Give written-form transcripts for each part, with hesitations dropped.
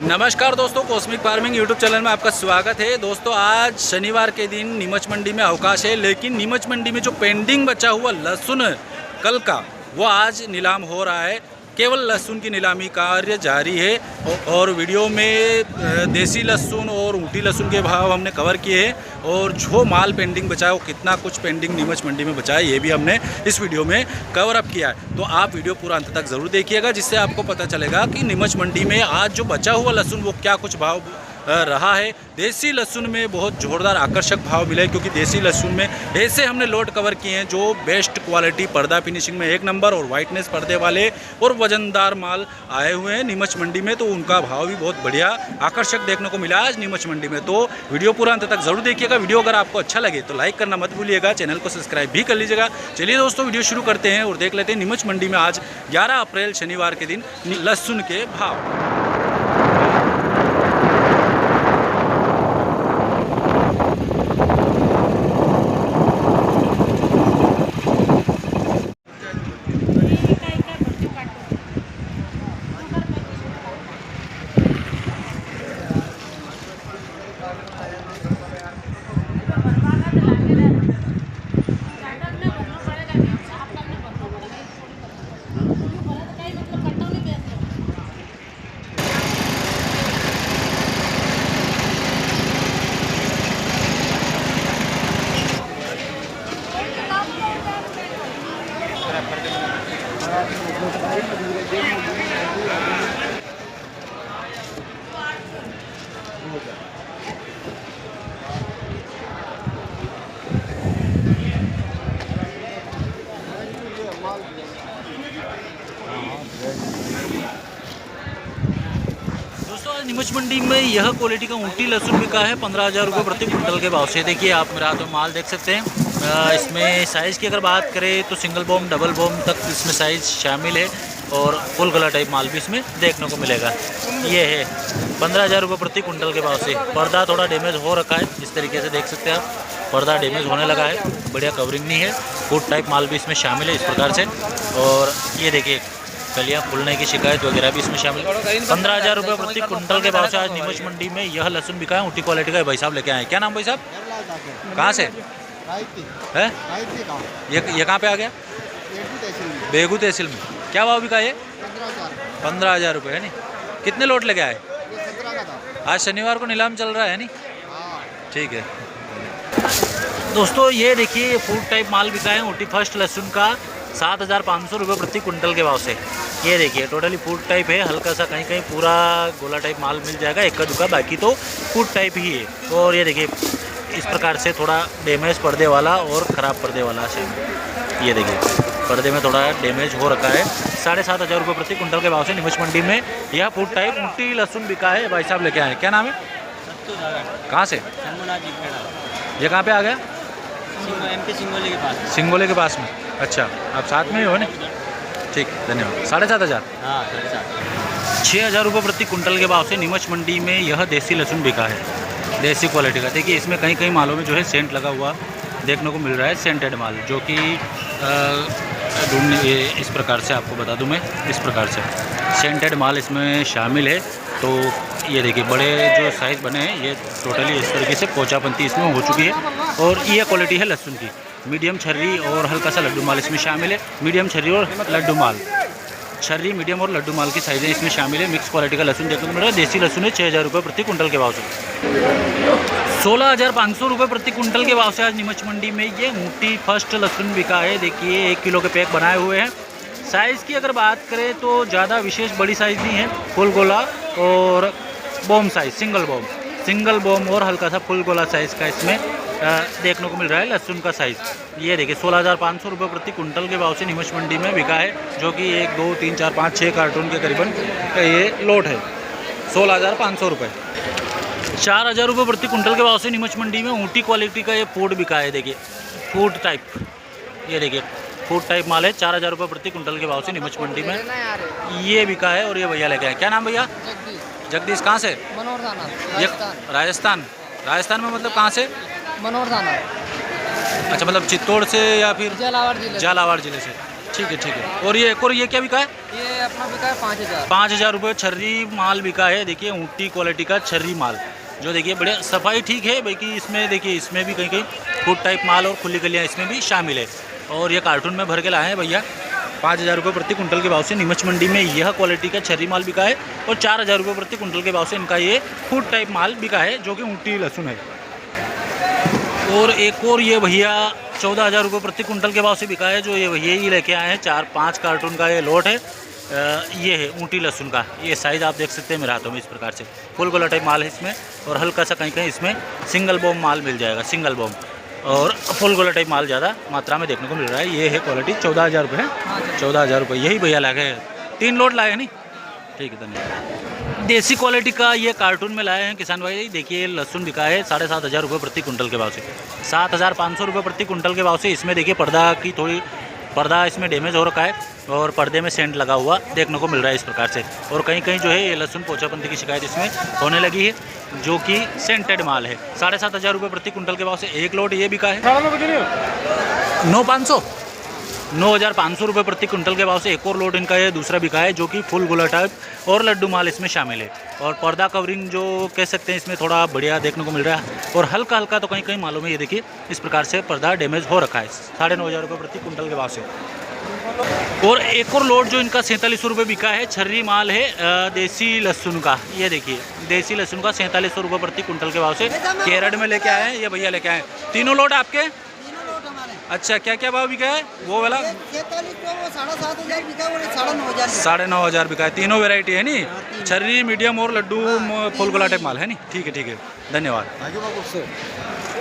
नमस्कार दोस्तों, cosmic farming YouTube channel में आपका स्वागत है। दोस्तों आज शनिवार के दिन नीमच मंडी में अवकाश है, लेकिन नीमच मंडी में जो पेंडिंग बचा हुआ लहसुन कल का वो आज नीलाम हो रहा है। केवल लहसुन की नीलामी कार्य जारी है और वीडियो में देसी लहसुन और ऊटी लहसुन के भाव हमने कवर किए हैं और जो माल पेंडिंग बचा है वो कितना कुछ पेंडिंग नीमच मंडी में बचा है ये भी हमने इस वीडियो में कवर अप किया है। तो आप वीडियो पूरा अंत तक ज़रूर देखिएगा, जिससे आपको पता चलेगा कि नीमच मंडी में आज जो बचा हुआ लहसुन वो क्या कुछ भाव रहा है। देसी लहसुन में बहुत ज़ोरदार आकर्षक भाव मिले, क्योंकि देसी लहसुन में ऐसे हमने लोट कवर किए हैं जो बेस्ट क्वालिटी, पर्दा फिनिशिंग में एक नंबर और वाइटनेस पर्दे वाले और वजनदार माल आए हुए हैं नीमच मंडी में। तो उनका भाव भी बहुत बढ़िया आकर्षक देखने को मिला आज नीमच मंडी में। तो वीडियो पूरा अंत तक ज़रूर देखिएगा। वीडियो अगर आपको अच्छा लगे तो लाइक करना मत भूलिएगा, चैनल को सब्सक्राइब भी कर लीजिएगा। चलिए दोस्तों वीडियो शुरू करते हैं और देख लेते हैं नीमच मंडी में आज 11 अप्रैल शनिवार के दिन लहसुन के भाव। दोस्तों आज नीमच मंडी में यह क्वालिटी का ऊटी लहसुन बिका है 15,000 रुपये प्रति कुंटल के भाव से। देखिए आप मेरे हाथ में माल देख सकते हैं। इसमें साइज़ की अगर बात करें तो सिंगल बॉम, डबल बॉम तक इसमें साइज़ शामिल है और फुल गला टाइप माल भी इसमें देखने को मिलेगा। ये है 15,000 रुपये प्रति कुंटल के भाव से। पर्दा थोड़ा डैमेज हो रखा है, इस तरीके से देख सकते हैं आप, पर्दा डैमेज होने लगा है, बढ़िया कवरिंग नहीं है। फूड टाइप माल भी इसमें शामिल है इस प्रकार से। और ये देखिए कलियाँ खुलने की शिकायत वगैरह भी इसमें शामिल। 15,000 रुपये प्रति कुंटल के भाव से आज नीमच मंडी में यह लहसुन बिका है। ऊटी क्वालिटी का भाई साहब लेके आए। क्या नाम भाई साहब, कहाँ से है ये कहाँ पे आ गया? बेगू तहसील में। क्या भाव बिका ये? 15,000 रुपये है नी। कितने लोट लेके आए? आज शनिवार को नीलाम चल रहा है नी। ठीक है दोस्तों, ये देखिए फूड टाइप माल बिका है ऊटी फर्स्ट लहसुन का 7,500 रुपये प्रति कुंटल के भाव से। ये देखिए टोटली फूड टाइप है, हल्का सा कहीं कहीं पूरा गोला टाइप माल मिल जाएगा, एक का दुका, बाकी तो फूड टाइप ही है। और ये देखिए इस प्रकार से थोड़ा डैमेज पर्दे वाला और ख़राब पर्दे वाला से। ये देखिए पर्दे में थोड़ा डैमेज हो रखा है। 7,500 रुपये प्रति कुंटल के भाव से नीमच मंडी में यह फूड टाइप ऊटी लहसुन बिका है। भाई साहब लेके आए। क्या नाम है? कहाँ से? ये कहाँ पे आ गया? सिंगोली के पास। सिंगोली के पास में। अच्छा, आप साथ में ही हो ना? ठीक, धन्यवाद। 7,500। हाँ 7,500। 6,000 रुपये प्रति कुंटल के भाव से नीमच मंडी में यह देसी लहसुन बिका है, देसी क्वालिटी का। देखिए इसमें कहीं कहीं मालों में जो है सेंट लगा हुआ देखने को मिल रहा है, सेंटेड माल, जो कि इस प्रकार से आपको बता दूं मैं, इस प्रकार से सेंटेड माल इसमें शामिल है। तो ये देखिए बड़े जो साइज़ बने हैं ये टोटली इस तरीके से पोचापंती इसमें हो चुकी है। और ये क्वालिटी है लहसुन की। मीडियम छर्री और हल्का सा लड्डू माल इसमें शामिल है। मीडियम छर्री और लड्डू माल, छर्री मीडियम और लड्डू माल की साइज़ें इसमें शामिल है। मिक्स क्वालिटी का लहसुन देखने को मिल रहा है। देसी लहसुन है 6,000 रुपये प्रति कुंटल के भाव से। 16,500 रुपये प्रति कुंटल के भाव से आज नीमच मंडी में ये ऊटी फर्स्ट लहसुन बिका है। देखिए 1 किलो के पैक बनाए हुए हैं। साइज़ की अगर बात करें तो ज़्यादा विशेष बड़ी साइज़ नहीं है, फुल गोला और बॉम साइज़, सिंगल बॉम और हल्का सा फुल गोला साइज़ का इसमें देखने को मिल रहा है लहसुन का साइज़। ये देखिए 16,500 रुपये प्रति कुंटल के भाव से नीमच मंडी में बिका है, जो कि 1, 2, 3, 4, 5, 6 कार्टून के करीबन ये लोट है। 16,500 रुपये। 4,000 रुपये प्रति कुंटल के भाव से नीमच मंडी में ऊटी क्वालिटी का ये फूड बिका है। देखिए फूड टाइप, ये देखिए फूड टाइप माल है। 4,000 रुपये प्रति कुंटल के भाव से नीमच मंडी में ये बिका है। और ये भैया लेके आए। क्या नाम भैया? जगदीश। कहाँ से? मनोहर थाना, राजस्थान। राजस्थान में मतलब कहाँ से? मनोहर थाना। अच्छा, मतलब चित्तौड़ से या फिर झालावाड़ जिले झालावाड़ जिले से। ठीक है। और ये क्या बिका है? ये अपना बिका है 5000। 5000 रुपये छर्री माल बिका है। देखिए ऊँटी क्वालिटी का छर्री माल, जो देखिए बढ़िया सफाई ठीक है बाकी इसमें देखिए इसमें भी कहीं कहीं फूड टाइप माल और खुली कलियाँ इसमें भी शामिल है। और ये कार्टून में भर के लाए हैं भैया। 5000 रुपये प्रति कुंटल के भाव से नीमच मंडी में यह क्वालिटी का छर्री माल बिका है। और 4000 रुपये प्रति कुंटल के भाव से इनका ये फूड टाइप माल बिका है, जो कि ऊँटी लहसुन है। और एक और ये भैया 14,000 रुपये प्रति कुंटल के भाव से बिका है, जो ये भैया ही लेके आए हैं। 4-5 कार्टून का ये लोट है। ये है ऊँटी लहसुन का। ये साइज़ आप देख सकते हैं मेरे हाथों में इस प्रकार से फुल गोला टाइप माल है इसमें। और हल्का सा कहीं कहीं इसमें सिंगल बॉम माल मिल जाएगा, सिंगल बॉम। और फुल गोला टाइप माल ज़्यादा मात्रा में देखने को मिल रहा है। ये है क्वालिटी 14,000 रुपये है। 14,000 रुपये यही भैया लाए हैं। 3 लोट लाए हैं नहीं? ठीक है, धन्यवाद। देसी क्वालिटी का ये कार्टून में लाए हैं किसान भाई। देखिए लहसुन बिका है 7,500 रुपये प्रति कुंटल के भाव से। 7,500 रुपये प्रति कुंटल के भाव से। इसमें देखिए पर्दा इसमें डैमेज हो रखा है और पर्दे में सेंट लगा हुआ देखने को मिल रहा है इस प्रकार से। और कहीं कहीं जो है ये लहसुन पोछापंती की शिकायत इसमें होने लगी है, जो कि सेंटेड माल है। 7,500 रुपये प्रति कुंटल के भाव से एक लोट ये बिका है। 9,500 रुपये प्रति कुंटल के भाव से एक और लोट इनका ये दूसरा बिका है, जो कि फुल गोला टाइप और लड्डू माल इसमें शामिल है। और पर्दा कवरिंग जो कह सकते हैं इसमें थोड़ा बढ़िया देखने को मिल रहा है। और हल्का हल्का तो कहीं कहीं मालूम है, ये देखिए इस प्रकार से पर्दा डैमेज हो रखा है 9,500 रुपये प्रति कुंटल के भाव से। और एक और लोट जो इनका 4700 रुपये बिका है, छर्री माल है देसी लहसुन का। ये देखिए देसी लहसुन का 4700 रुपये प्रति कुंटल के भाव से केरड़ में लेके आए हैं ये भैया, लेके आए। तीनों लोट आपके? अच्छा, क्या क्या भाव बिका है वो वाला? 7,500 बिका है, 9,500। 9,500 बिका है। तीनों वेराइटी है नी, छर्री, मीडियम और लड्डू फुल गोला टाइप माल है नी। ठीक है, धन्यवाद।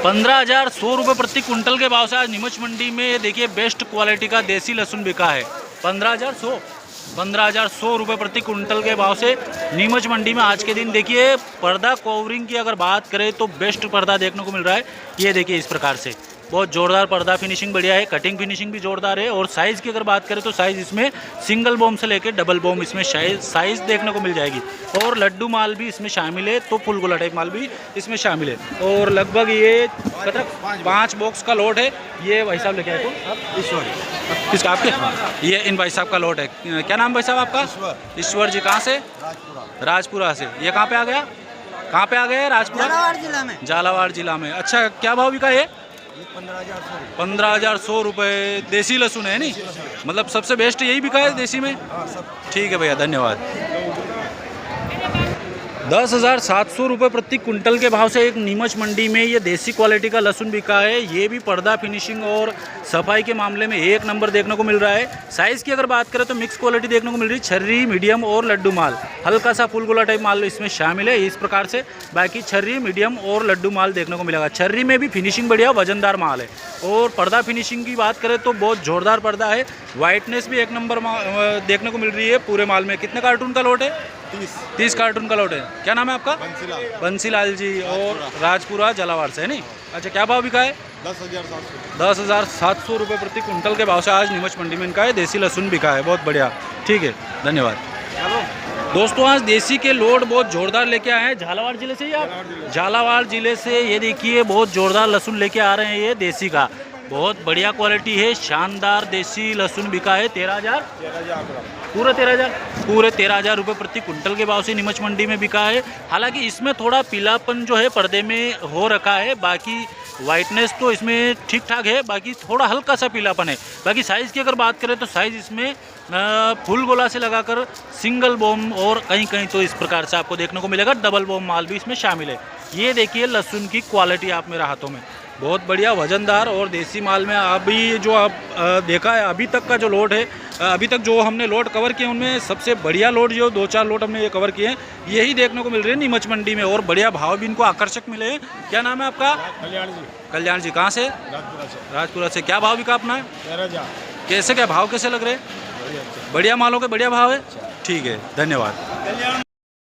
15,100 रुपये प्रति कुंटल के भाव से आज नीमच मंडी में देखिए बेस्ट क्वालिटी का देसी लहसुन बिका है। 15,100 रुपये प्रति कुंटल के भाव से नीमच मंडी में आज के दिन। देखिए पर्दा कवरिंग की अगर बात करें तो बेस्ट पर्दा देखने को मिल रहा है। ये देखिए इस प्रकार से बहुत ज़ोरदार पर्दा, फिनिशिंग बढ़िया है, कटिंग फिनिशिंग भी ज़ोरदार है। और साइज़ की अगर बात करें तो साइज़ इसमें सिंगल बॉम से लेकर डबल बॉम इसमें साइज़ देखने को मिल जाएगी। और लड्डू माल भी इसमें शामिल है, तो फुल गोला टाइप माल भी इसमें शामिल है। और लगभग ये 5 बॉक्स का लोट है। ये भाई साहब लेके आए तो ईश्वर, किसका आपके? ये इन भाई साहब का लोट है। क्या नाम भाई साहब आपका? ईश्वर जी। कहाँ से? राजपुरा से। ये कहाँ पे आ गया? कहाँ पे आ गया? राजपुरा, झालावाड़ जिला में। अच्छा, क्या भाव बिका ये? 15,100 रुपये। देसी लहसुन है नहीं, मतलब सबसे बेस्ट यही बिका है देसी में। ठीक है भैया, धन्यवाद। 10,700 रुपये प्रति कुंटल के भाव से एक नीमच मंडी में ये देसी क्वालिटी का लहसुन बिका है। ये भी पर्दा, फिनिशिंग और सफाई के मामले में एक नंबर देखने को मिल रहा है। साइज़ की अगर बात करें तो मिक्स क्वालिटी देखने को मिल रही है। छर्री, मीडियम और लड्डू माल, हल्का सा फुल गोला टाइप माल इसमें शामिल है इस प्रकार से। बाकी छर्री, मीडियम और लड्डू माल देखने को मिलेगा। छर्री में भी फिनिशिंग बढ़िया, वजनदार माल है। और पर्दा फिनिशिंग की बात करें तो बहुत ज़ोरदार पर्दा है। वाइटनेस भी एक नंबर देखने को मिल रही है पूरे माल में। कितने कार्टून का लोट है? 30 कार्टून का लोट है। क्या नाम है आपका? बंसीलाल जी। और राजपुरा झालावाड़ से है नहीं? अच्छा, क्या भाव बिका है? 10,700 रुपये प्रति कुंटल के भाव से आज नीमच मंडी में इनका है देसी लहसुन बिका है। बहुत बढ़िया, ठीक है, धन्यवाद। दोस्तों आज देसी के लोड बहुत ज़ोरदार लेके आए हैं। झालावाड़ जिले से ही आप? झालावाड़ जिले से। ये देखिए बहुत ज़ोरदार लहसुन लेके आ रहे हैं ये देसी का। बहुत बढ़िया क्वालिटी है, शानदार देसी लहसुन बिका है। 13,000 पूरे 13,000 रुपये प्रति कुंटल के भाव से नीमच मंडी में बिका है। हालांकि इसमें थोड़ा पीलापन जो है पर्दे में हो रखा है, बाकी वाइटनेस तो इसमें ठीक ठाक है, बाकी थोड़ा हल्का सा पीलापन है। बाकी साइज़ की अगर बात करें तो साइज़ इसमें फुल गोला से लगाकर सिंगल बॉम और कहीं कहीं तो इस प्रकार से आपको देखने को मिलेगा। डबल बॉम माल भी इसमें शामिल है। ये देखिए लहसुन की क्वालिटी आप मेरे हाथों में, बहुत बढ़िया, वजनदार और देसी माल में। अभी जो आप देखा है अभी तक का जो लोड है, अभी तक जो हमने लोड कवर किए उनमें सबसे बढ़िया लोड जो 2-4 लोड हमने ये कवर किए हैं, यही देखने को मिल रही है नीमच मंडी में। और बढ़िया भाव भी इनको आकर्षक मिले हैं। क्या नाम है आपका? कल्याण जी। कहाँ से? राजपुरा से। क्या भाव बिका अपना? 13,000। कैसे, क्या भाव कैसे लग रहे हैं? बढ़िया मालों के बढ़िया भाव है। ठीक है, धन्यवाद।